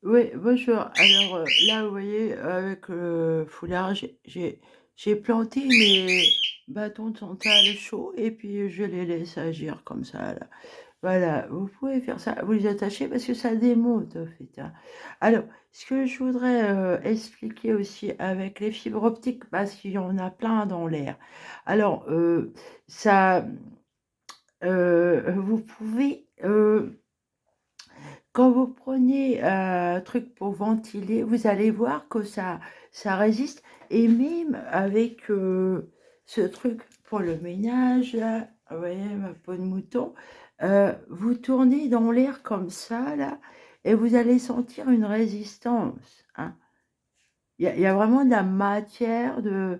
Oui, bonjour. Alors, là, vous voyez, avec le foulard, j'ai planté mes bâtons de santal chauds et puis je les laisse agir comme ça, là. Voilà, vous pouvez faire ça, vous les attachez parce que ça démonte, en fait, hein. Alors, ce que je voudrais expliquer aussi avec les fibres optiques, parce qu'il y en a plein dans l'air. Alors, ça, vous pouvez, quand vous prenez un truc pour ventiler, vous allez voir que ça résiste et même avec, ce truc pour le ménage là, vous voyez ma peau de mouton, vous tournez dans l'air comme ça là et vous allez sentir une résistance, hein. Il y a vraiment de la matière, de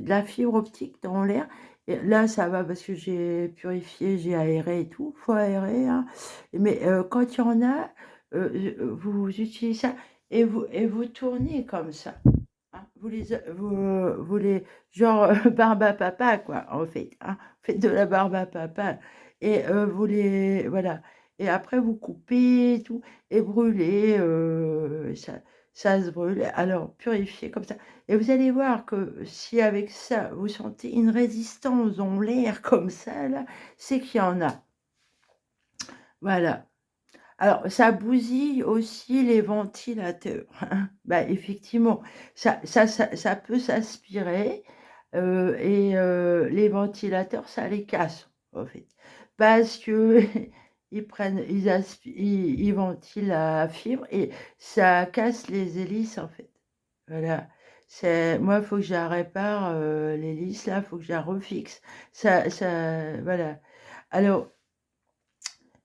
la fibre optique dans l'air et là, ça va parce que j'ai purifié, j'ai aéré et tout. Faut aérer, hein, mais quand il y en a, vous utilisez ça et vous tournez comme ça, hein. Vous les genre, barbe à papa quoi, en fait, hein. Faites de la barbe à papa et vous les voilà et après vous coupez et tout et brûlez, ça se brûle. Alors purifiez comme ça et vous allez voir que si avec ça, vous sentez une résistance dans l'air comme ça là, c'est qu'il y en a. Voilà. Alors, ça bousille aussi les ventilateurs, hein. Bah, effectivement, ça peut s'aspirer, et les ventilateurs, ça les casse, en fait. Parce que ils ventilent la fibre et ça casse les hélices, en fait. Voilà. C'est moi, il faut que je la répare, l'hélice là, il faut que je la refixe. Voilà. Alors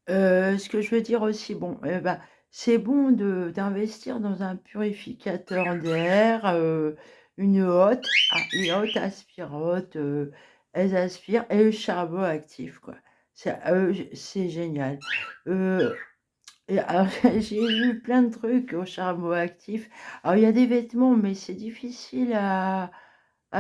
ce que je veux dire aussi, bon, bah, c'est bon d'investir dans un purificateur d'air, une hotte. Ah, les hottes aspirotes, elles aspirent et le charbon actif, quoi. C'est génial. Heu et alors j'ai vu plein de trucs au charbon actif. Alors il y a des vêtements, mais c'est difficile à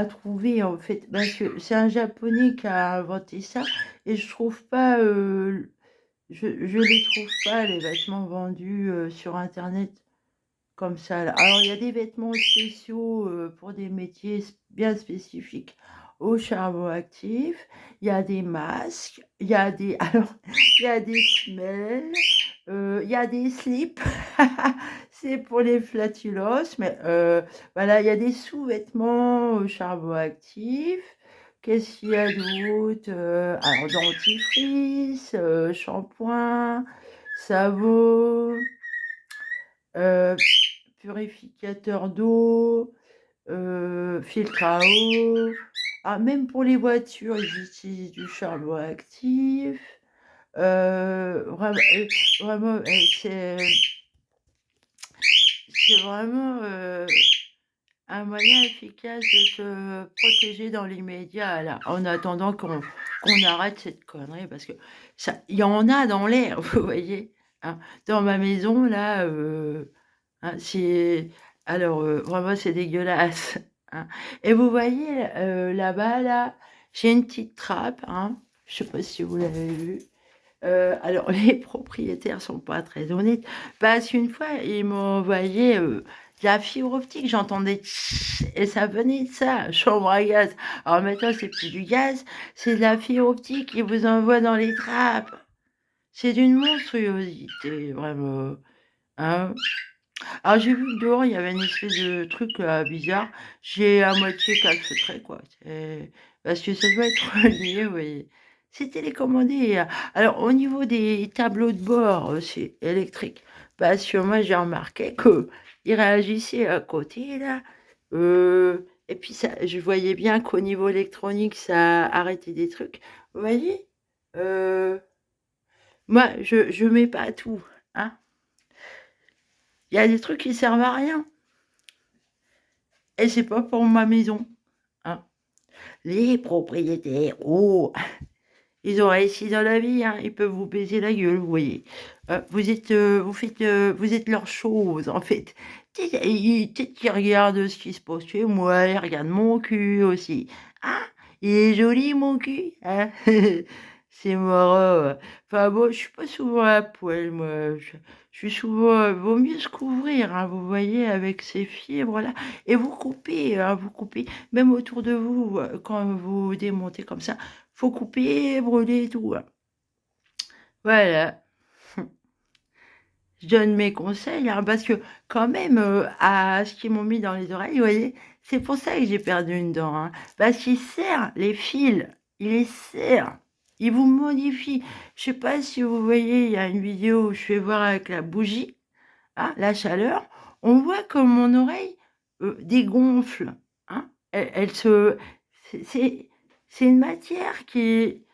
trouver, en fait, parce que c'est un japonais qui a inventé ça et je trouve pas, je les trouve pas les vêtements vendus, sur internet comme ça là. Alors il y a des vêtements spéciaux, pour des métiers bien spécifiques au charbon actif. Il y a des masques, il y a des alors il y a des semelles, il y a des slips. C'est pour les flatulences, mais voilà, il y a des sous-vêtements au charbon actif. Qu'est-ce qu'il y a d'autre? Alors dentifrice, shampoing, savon, heu, purificateur d'eau, filtre à eau. Ah, même pour les voitures, ils utilisent du charbon actif. Vraiment, c'est vraiment, un moyen efficace de se protéger dans l'immédiat là, en attendant qu'on arrête cette connerie parce que ça il y en a dans l'air, vous voyez? Hein? Dans ma maison là, hein, c'est alors, vraiment c'est dégueulasse, hein et vous voyez, là-bas là, j'ai une petite trappe, hein, je sais pas si vous l'avez vue. Alors les propriétaires sont pas très honnêtes parce qu'une fois, ils m'ont envoyé, de la fibre optique, j'entendais tss et ça venait de ça, chambre à gaz. Alors maintenant, c'est plus du gaz, c'est de la fibre optique qu'ils vous envoient dans les trappes. C'est d'une monstruosité, vraiment, hein. Alors j'ai vu que dehors, il y avait une espèce de truc, bizarre. J'ai à moitié calfeutré, quoi. C'est parce que ça doit être relié, oui. C'est télécommandé, alors au niveau des tableaux de bord, c'est électrique. Parce que moi, j'ai remarqué qu'ils réagissaient à côté là, et puis ça je voyais bien qu'au niveau électronique, ça arrêtait des trucs. Vous voyez? Heu, moi, je mets pas tout, hein. Il y a des trucs qui servent à rien. Et c'est pas pour ma maison, hein. Les propriétaires, oh, ils ont réussi dans la vie, hein, ils peuvent vous baiser la gueule, vous voyez. Vous êtes leur chose, en fait. Peut-être qu'ils regardent ce qui se passe chez moi, ils regardent mon cul aussi. Ah, il est joli mon cul, hein. C'est marrant. Enfin bon, je suis pas souvent à poil, moi. je suis souvent, vaut mieux se couvrir, hein, vous voyez, avec ces fibres-là et vous coupez, hein, vous coupez même autour de vous, quand vous démontez comme ça, faut couper, brûler et tout, hein. Voilà. Je donne mes conseils, hein, parce que quand même, à ce qu'ils m'ont mis dans les oreilles, vous voyez, c'est pour ça que j'ai perdu une dent, hein, parce qu'ils serrent les fils, ils les serrent, ils vous modifient. Je sais pas si vous voyez, il y a une vidéo où je fais voir avec la bougie, hein, la chaleur, on voit comme mon oreille, dégonfle, hein. Elle se c'est c'est une matière qui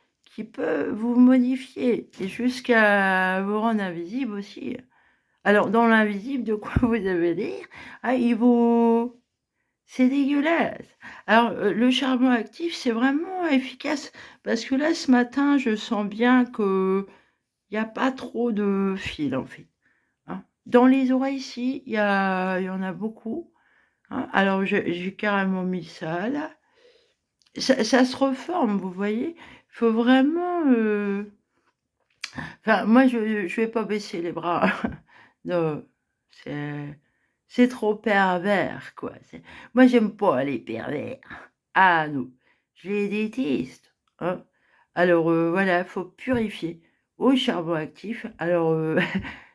peut vous modifier et jusqu'à vous rendre invisible aussi. Alors, dans l'invisible, de quoi vous avez l'air, ah, il vous c'est dégueulasse. Alors, le charbon actif, c'est vraiment efficace parce que là, ce matin, je sens bien qu'il y a pas trop de fils, en fait, hein. Dans les oreilles, si, il y en a beaucoup, hein. Alors, j'ai carrément mis ça, là. Ça se reforme, vous voyez? Il faut vraiment, enfin, moi, je vais pas baisser les bras. Non, c'est trop pervers, quoi. Moi, j'aime pas les pervers. Ah non, je les déteste, hein. Alors, voilà, faut purifier au charbon actif. Alors,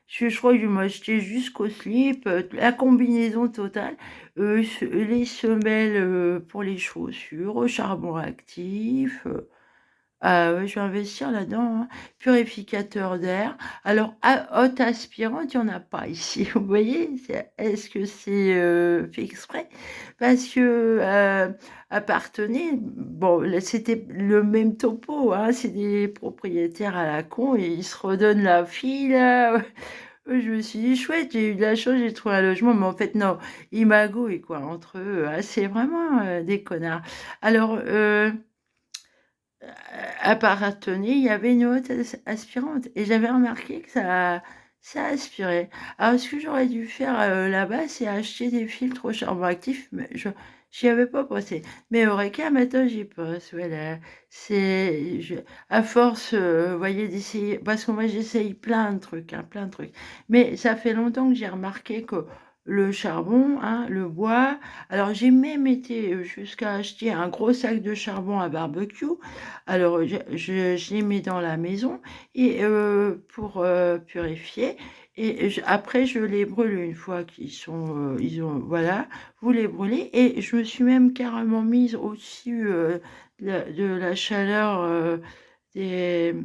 je crois que je vais m'acheter jusqu'au slip, la combinaison totale, les semelles, pour les chaussures au charbon actif, ah ouais, je vais investir là-dedans, hein. Purificateur d'air. Alors, haute aspirante, il y en a pas ici, vous voyez? Est-ce que c'est, fait exprès? Parce que, appartenait bon, là, c'était le même topo, hein, c'est des propriétaires à la con et ils se redonnent la fille là. Je me suis dit: «Chouette, j'ai eu de la chance, j'ai trouvé un logement», mais en fait non, ils magouillent quoi entre eux, ah, c'est vraiment, des connards. Alors, appartenait, il y avait une haute aspirante et j'avais remarqué que ça aspirait. Alors ce que j'aurais dû faire, là-bas, c'est acheter des filtres au charbon actif, mais j'y avais pas pensé. Mais Eureka, maintenant j'y pense, voilà. C'est je à force, vous voyez, d'essayer parce que moi j'essaye plein de trucs, hein, plein de trucs. Mais ça fait longtemps que j'ai remarqué que le charbon, hein, le bois alors j'ai même été, jusqu'à acheter un gros sac de charbon à barbecue. Alors, je les mets dans la maison et pour, purifier et après je les brûle une fois qu'ils sont, ils ont voilà, vous les brûlez et je me suis même carrément mise au-dessus, de la chaleur, des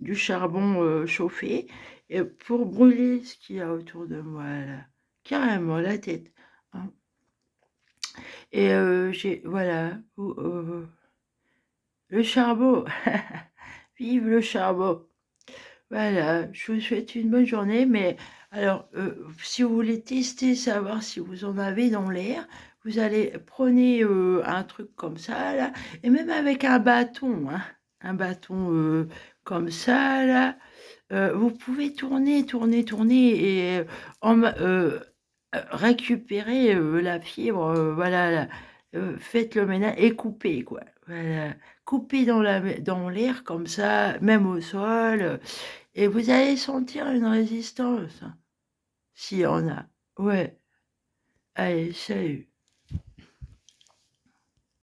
du charbon, chauffé pour brûler ce qu'il y a autour de moi là, carrément la tête, hein et j'ai voilà, le charbon, vive le charbon. Voilà, je vous souhaite une bonne journée, mais alors, si vous voulez tester, savoir si vous en avez dans l'air, vous allez prenez, un truc comme ça là et même avec un bâton, hein, un bâton, comme ça là, vous pouvez tourner, tourner, tourner et en ma récupérer, la fibre, voilà, faites le ménage et coupez quoi, voilà. Coupez dans l'air comme ça, même au sol, et vous allez sentir une résistance, s'il y en a. Ouais, allez, salut.